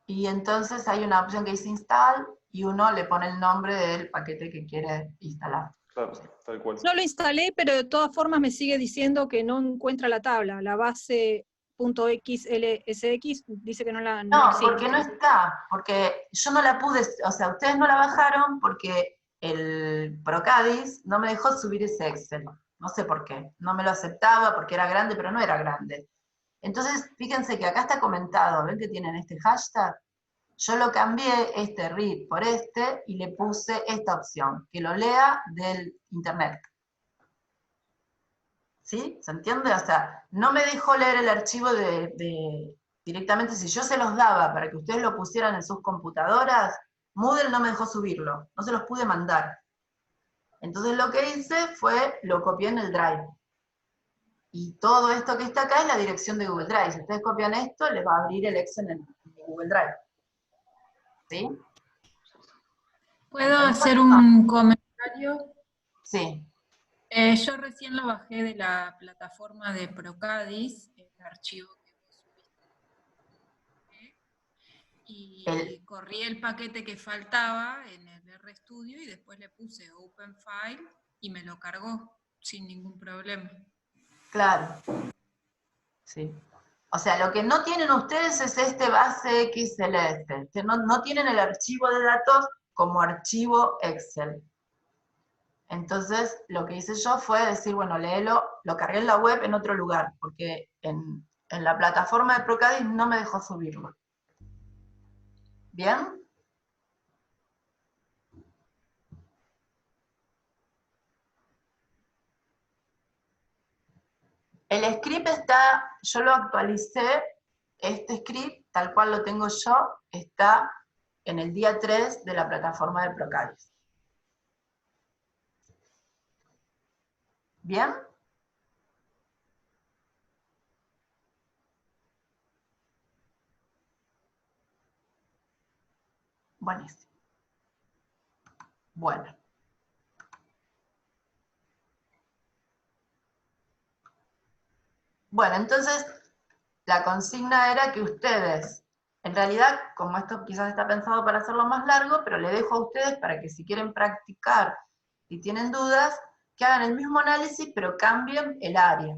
y entonces hay una opción que dice install, y uno le pone el nombre del paquete que quiere instalar. Claro, tal cual. Yo lo instalé, pero de todas formas me sigue diciendo que no encuentra la tabla, la base .xlsx dice que no No, existe. porque no está, porque yo no la pude, o sea, ustedes no la bajaron porque el Procadis no me dejó subir ese Excel. No sé por qué. No me lo aceptaba porque era grande, pero no era grande. Entonces, fíjense que acá está comentado, ¿ven que tienen este hashtag? Yo lo cambié, este read por este, y le puse esta opción, que lo lea del internet. ¿Sí? ¿Se entiende? O sea, no me dejó leer el archivo directamente. Si yo se los daba para que ustedes lo pusieran en sus computadoras, Moodle no me dejó subirlo, no se los pude mandar. Entonces lo que hice fue, lo copié en el Drive. Y todo esto que está acá es la dirección de Google Drive. Si ustedes copian esto, les va a abrir el Excel en Google Google Drive. ¿Sí? ¿Puedo hacer un comentario? Sí. Yo recién lo bajé de la plataforma de Procadis, el archivo que vos subiste, y corrí el paquete que faltaba en el RStudio y después le puse Open File y me lo cargó sin ningún problema. Claro. Sí. O sea, lo que no tienen ustedes es este base XLS. Que no tienen el archivo de datos como archivo Excel. Entonces, lo que hice yo fue decir, bueno, léelo, lo cargué en la web en otro lugar, porque en la plataforma de Procadis no me dejó subirlo. ¿Bien? El script está, yo lo actualicé, este script, tal cual lo tengo yo, está en el día 3 de la plataforma de Procadis. ¿Bien? Buenísimo. Bueno. Bueno, entonces, la consigna era que ustedes, en realidad, como esto quizás está pensado para hacerlo más largo, pero le dejo a ustedes para que si quieren practicar y tienen dudas, que hagan el mismo análisis, pero cambien el área.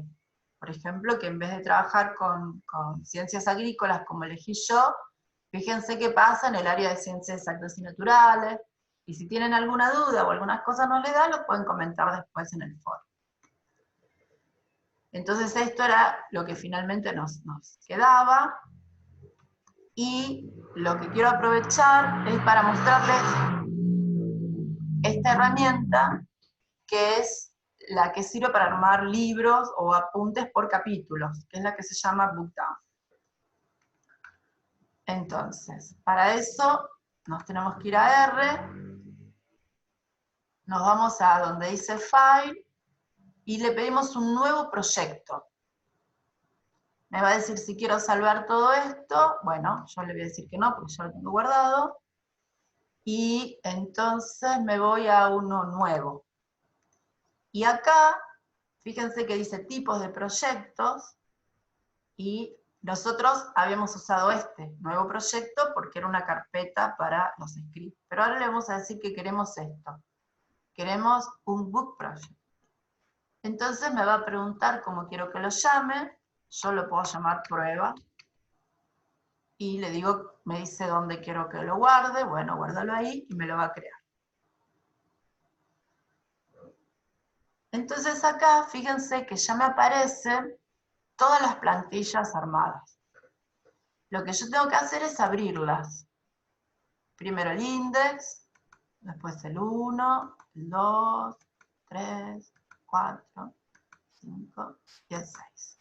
Por ejemplo, que en vez de trabajar con ciencias agrícolas como elegí yo, fíjense qué pasa en el área de ciencias exactas y naturales, y si tienen alguna duda o algunas cosas no les da, lo pueden comentar después en el foro. Entonces esto era lo que finalmente nos quedaba, y lo que quiero aprovechar es para mostrarles esta herramienta, que es la que sirve para armar libros o apuntes por capítulos, que es la que se llama Bookdown. Entonces, para eso nos tenemos que ir a R, nos vamos a donde dice File, y le pedimos un nuevo proyecto. Me va a decir si quiero salvar todo esto. Bueno, yo le voy a decir que no, porque ya lo tengo guardado. Y entonces me voy a uno nuevo. Y acá, fíjense que dice tipos de proyectos, y nosotros habíamos usado este nuevo proyecto porque era una carpeta para los scripts. Pero ahora le vamos a decir que queremos esto. Queremos un book project. Entonces me va a preguntar cómo quiero que lo llame. Yo lo puedo llamar prueba. Y le digo, me dice dónde quiero que lo guarde. Bueno, guárdalo ahí y me lo va a crear. Entonces acá, fíjense que ya me aparecen todas las plantillas armadas. Lo que yo tengo que hacer es abrirlas. Primero el index, después el 1, el 2, 3, 4, 5 y el 6.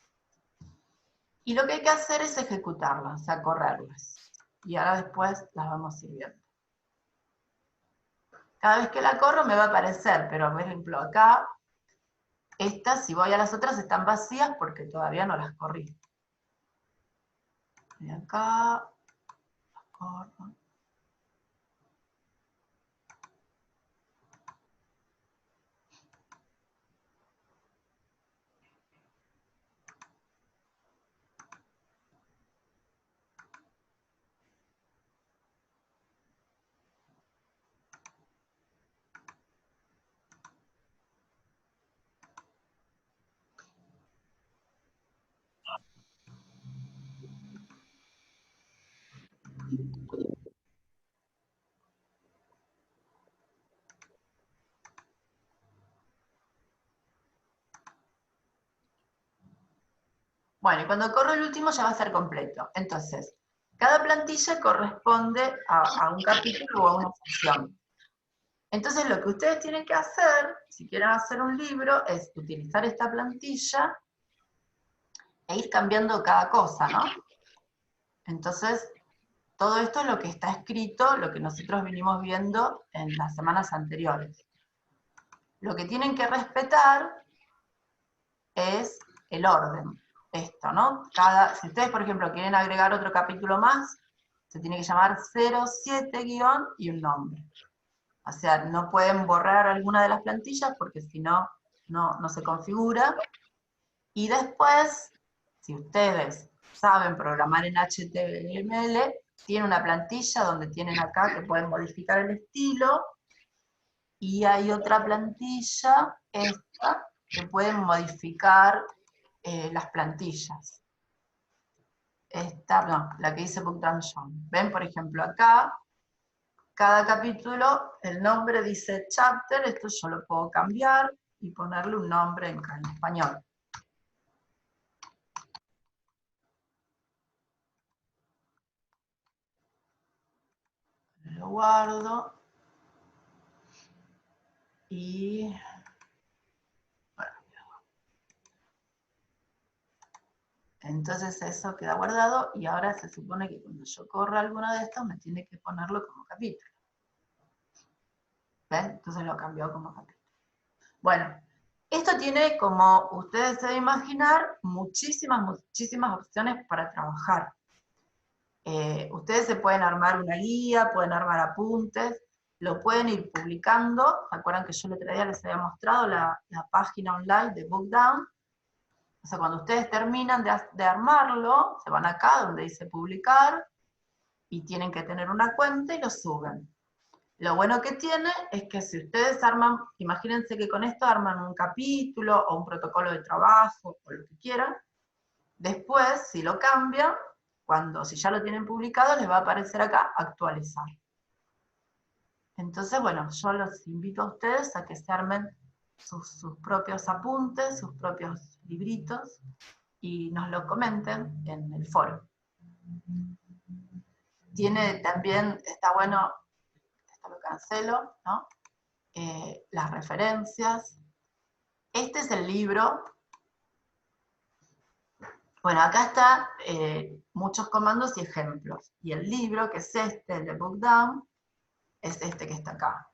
Y lo que hay que hacer es ejecutarlas, o sea, correrlas. Y ahora después las vamos a ir viendo. Cada vez que la corro me va a aparecer, pero por ejemplo acá, estas, si voy a las otras, están vacías porque todavía no las corrí. Y acá, las corro. Bueno, y cuando corro el último ya va a estar completo. Entonces, cada plantilla corresponde a un capítulo o a una sección. Entonces, lo que ustedes tienen que hacer, si quieren hacer un libro, es utilizar esta plantilla e ir cambiando cada cosa, ¿no? Entonces, todo esto es lo que está escrito, lo que nosotros venimos viendo en las semanas anteriores. Lo que tienen que respetar es el orden. Esto, ¿no? Si ustedes, por ejemplo, quieren agregar otro capítulo más, Se tiene que llamar 07- y un nombre. O sea, no pueden borrar alguna de las plantillas porque si no, no se configura. Y después, si ustedes saben programar en HTML, tiene una plantilla donde tienen acá que pueden modificar el estilo, y hay otra plantilla, esta, que pueden modificar las plantillas. Esta, no, la que dice Book Dungeon. Ven, por ejemplo, acá, cada capítulo, el nombre dice chapter, esto yo lo puedo cambiar y ponerle un nombre en español. Lo guardo. Y bueno, entonces eso queda guardado y ahora se supone que cuando yo corra alguno de estos me tiene que ponerlo como capítulo. ¿Ven? Entonces lo cambió como capítulo. Bueno, esto tiene, como ustedes se deben imaginar, muchísimas opciones para trabajar. Ustedes se pueden armar una guía, pueden armar apuntes, lo pueden ir publicando. ¿Se acuerdan que yo el otro día les había mostrado la página online de BookDown? O sea, cuando ustedes terminan de armarlo, se van acá donde dice publicar, y tienen que tener una cuenta y lo suben. Lo bueno que tiene es que si ustedes arman, imagínense que con esto arman un capítulo o un protocolo de trabajo o lo que quieran, después, si lo cambian, si ya lo tienen publicado, les va a aparecer acá actualizar. Entonces, bueno, yo los invito a ustedes a que se armen sus propios apuntes, sus propios libritos, y nos lo comenten en el foro. Tiene también, está bueno, esto lo cancelo, ¿no? Las referencias. Este es el libro. Bueno, acá está muchos comandos y ejemplos. Y el libro, que es este, el de BookDown, es este que está acá.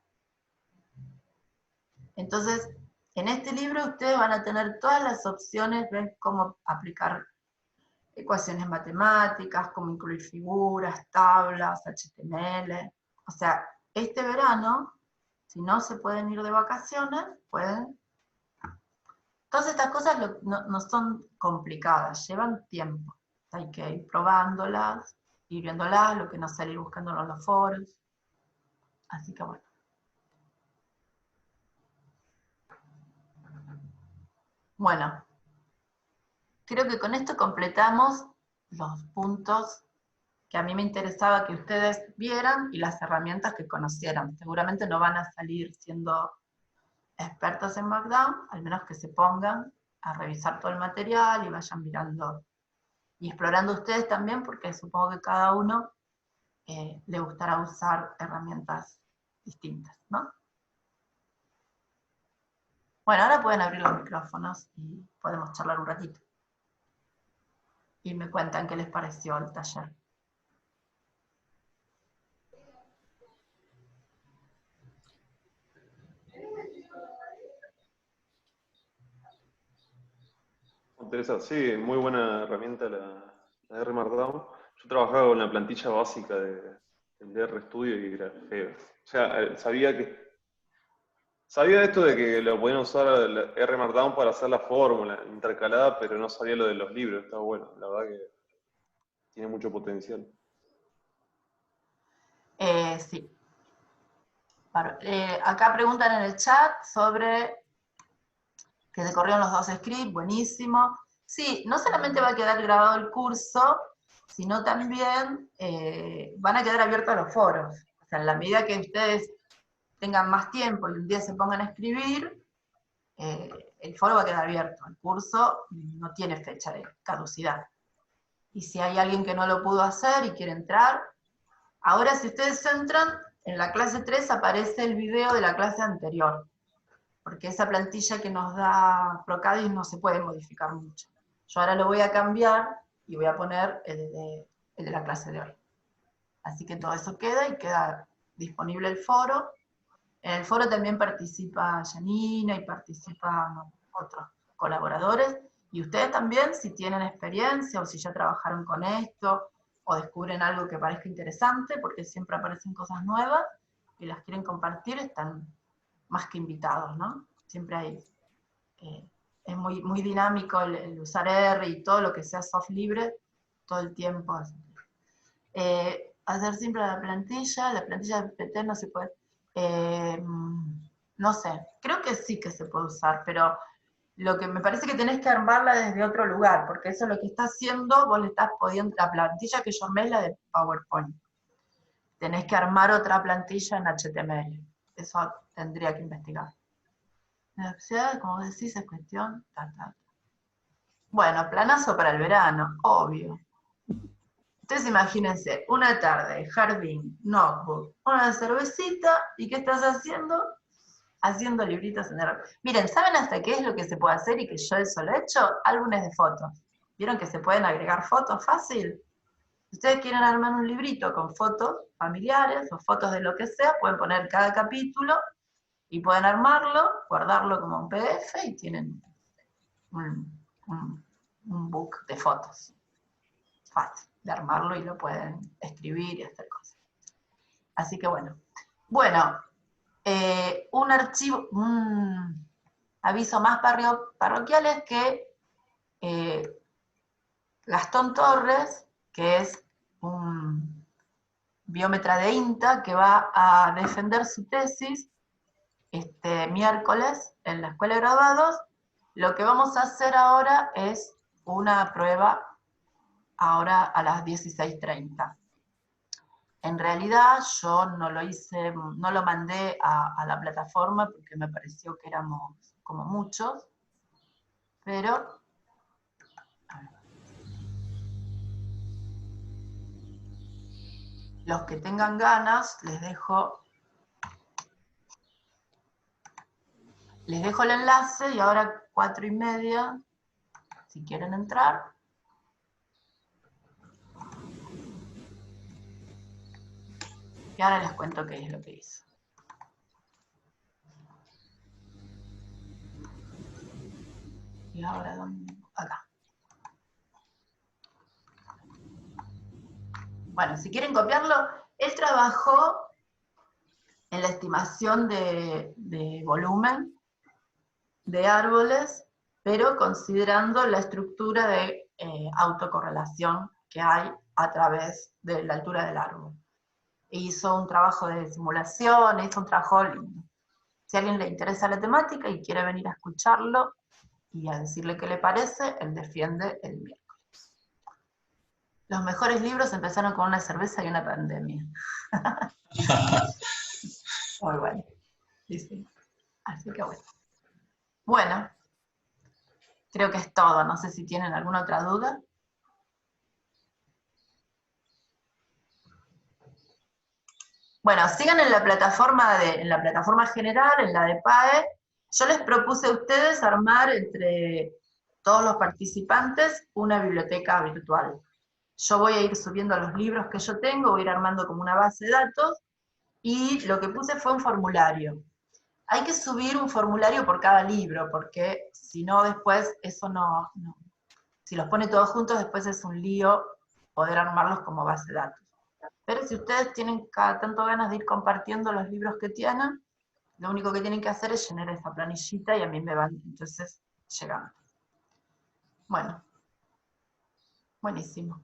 Entonces, en este libro ustedes van a tener todas las opciones, ven cómo aplicar ecuaciones matemáticas, cómo incluir figuras, tablas, HTML. O sea, este verano, si no se pueden ir de vacaciones, pueden. Todas estas cosas no son complicadas, llevan tiempo. Hay que ir probándolas, ir viéndolas, lo que no salir buscándolo en los foros. Así que bueno. Bueno, creo que con esto completamos los puntos que a mí me interesaba que ustedes vieran y las herramientas que conocieran. Seguramente no van a salir siendo expertos en Markdown, al menos que se pongan a revisar todo el material y vayan mirando y explorando ustedes también, porque supongo que cada uno le gustará usar herramientas distintas, ¿no? Bueno, ahora pueden abrir los micrófonos y podemos charlar un ratito. Y me cuentan qué les pareció el taller. Teresa, sí, muy buena herramienta la R Markdown. Yo trabajaba con la plantilla básica del RStudio y era feo. O sea, sabía esto de que lo podían usar el R Markdown para hacer la fórmula intercalada, pero no sabía lo de los libros. Está bueno, la verdad que tiene mucho potencial. Sí. Claro. Acá preguntan en el chat sobre que se corrieron los 2 scripts, buenísimo. Sí, no solamente va a quedar grabado el curso, sino también van a quedar abiertos los foros. O sea, en la medida que ustedes tengan más tiempo y un día se pongan a escribir, el foro va a quedar abierto. El curso no tiene fecha de caducidad. Y si hay alguien que no lo pudo hacer y quiere entrar, ahora si ustedes entran, en la clase 3 aparece el video de la clase anterior, porque esa plantilla que nos da Procadis no se puede modificar mucho. Yo ahora lo voy a cambiar y voy a poner el de la clase de hoy. Así que todo eso queda y queda disponible el foro. En el foro también participa Janina y participan otros colaboradores. Y ustedes también, si tienen experiencia o si ya trabajaron con esto, o descubren algo que parezca interesante, porque siempre aparecen cosas nuevas, y las quieren compartir, están más que invitados, ¿no? Siempre hay, es muy dinámico el usar R y todo lo que sea soft libre, todo el tiempo. Hacer simple la plantilla de PPT no se puede, no sé, creo que sí que se puede usar, pero lo que me parece que tenés que armarla desde otro lugar, porque eso es lo que está haciendo, vos le estás poniendo, la plantilla que yo armé es la de PowerPoint. Tenés que armar otra plantilla en HTML. Eso tendría que investigar. La ansiedad, como decís, es cuestión... Bueno, planazo para el verano, obvio. Entonces imagínense, una tarde, jardín, notebook, una cervecita, ¿y qué estás haciendo? Haciendo libritos en R. Miren, ¿saben hasta qué es lo que se puede hacer y que yo eso lo he hecho? Álbumes de fotos. ¿Vieron que se pueden agregar fotos fácil? Si ustedes quieren armar un librito con fotos familiares o fotos de lo que sea, pueden poner cada capítulo y pueden armarlo, guardarlo como un PDF y tienen un book de fotos. Fácil de armarlo y lo pueden escribir y hacer cosas. Así que bueno. Bueno, un archivo, un aviso más parroquial es que Gastón Torres, que es un biómetra de INTA, que va a defender su tesis este miércoles en la Escuela de Graduados, lo que vamos a hacer ahora es una prueba ahora a las 16:30. En realidad yo no lo hice, no lo mandé a la plataforma porque me pareció que éramos como muchos, pero los que tengan ganas les dejo el enlace y ahora 4:30, si quieren entrar. Y ahora les cuento qué es lo que hice. Y ahora, ¿dónde? Acá. Bueno, si quieren copiarlo, él trabajó en la estimación de volumen de árboles, pero considerando la estructura de autocorrelación que hay a través de la altura del árbol. Hizo un trabajo de simulación, hizo un trabajo lindo. Si a alguien le interesa la temática y quiere venir a escucharlo y a decirle qué le parece, él defiende el miércoles. Los mejores libros empezaron con una cerveza y una pandemia. Muy bueno. Sí. Así que bueno. Bueno, creo que es todo. No sé si tienen alguna otra duda. Bueno, sigan en la plataforma general, en la de PAE. Yo les propuse a ustedes armar entre todos los participantes una biblioteca virtual. Yo voy a ir subiendo los libros que yo tengo, voy a ir armando como una base de datos, y lo que puse fue un formulario. Hay que subir un formulario por cada libro, porque si no después eso no. Si los pone todos juntos, después es un lío poder armarlos como base de datos. Pero si ustedes tienen cada tanto ganas de ir compartiendo los libros que tienen, lo único que tienen que hacer es llenar esa planillita y a mí me van entonces llegando. Bueno, buenísimo.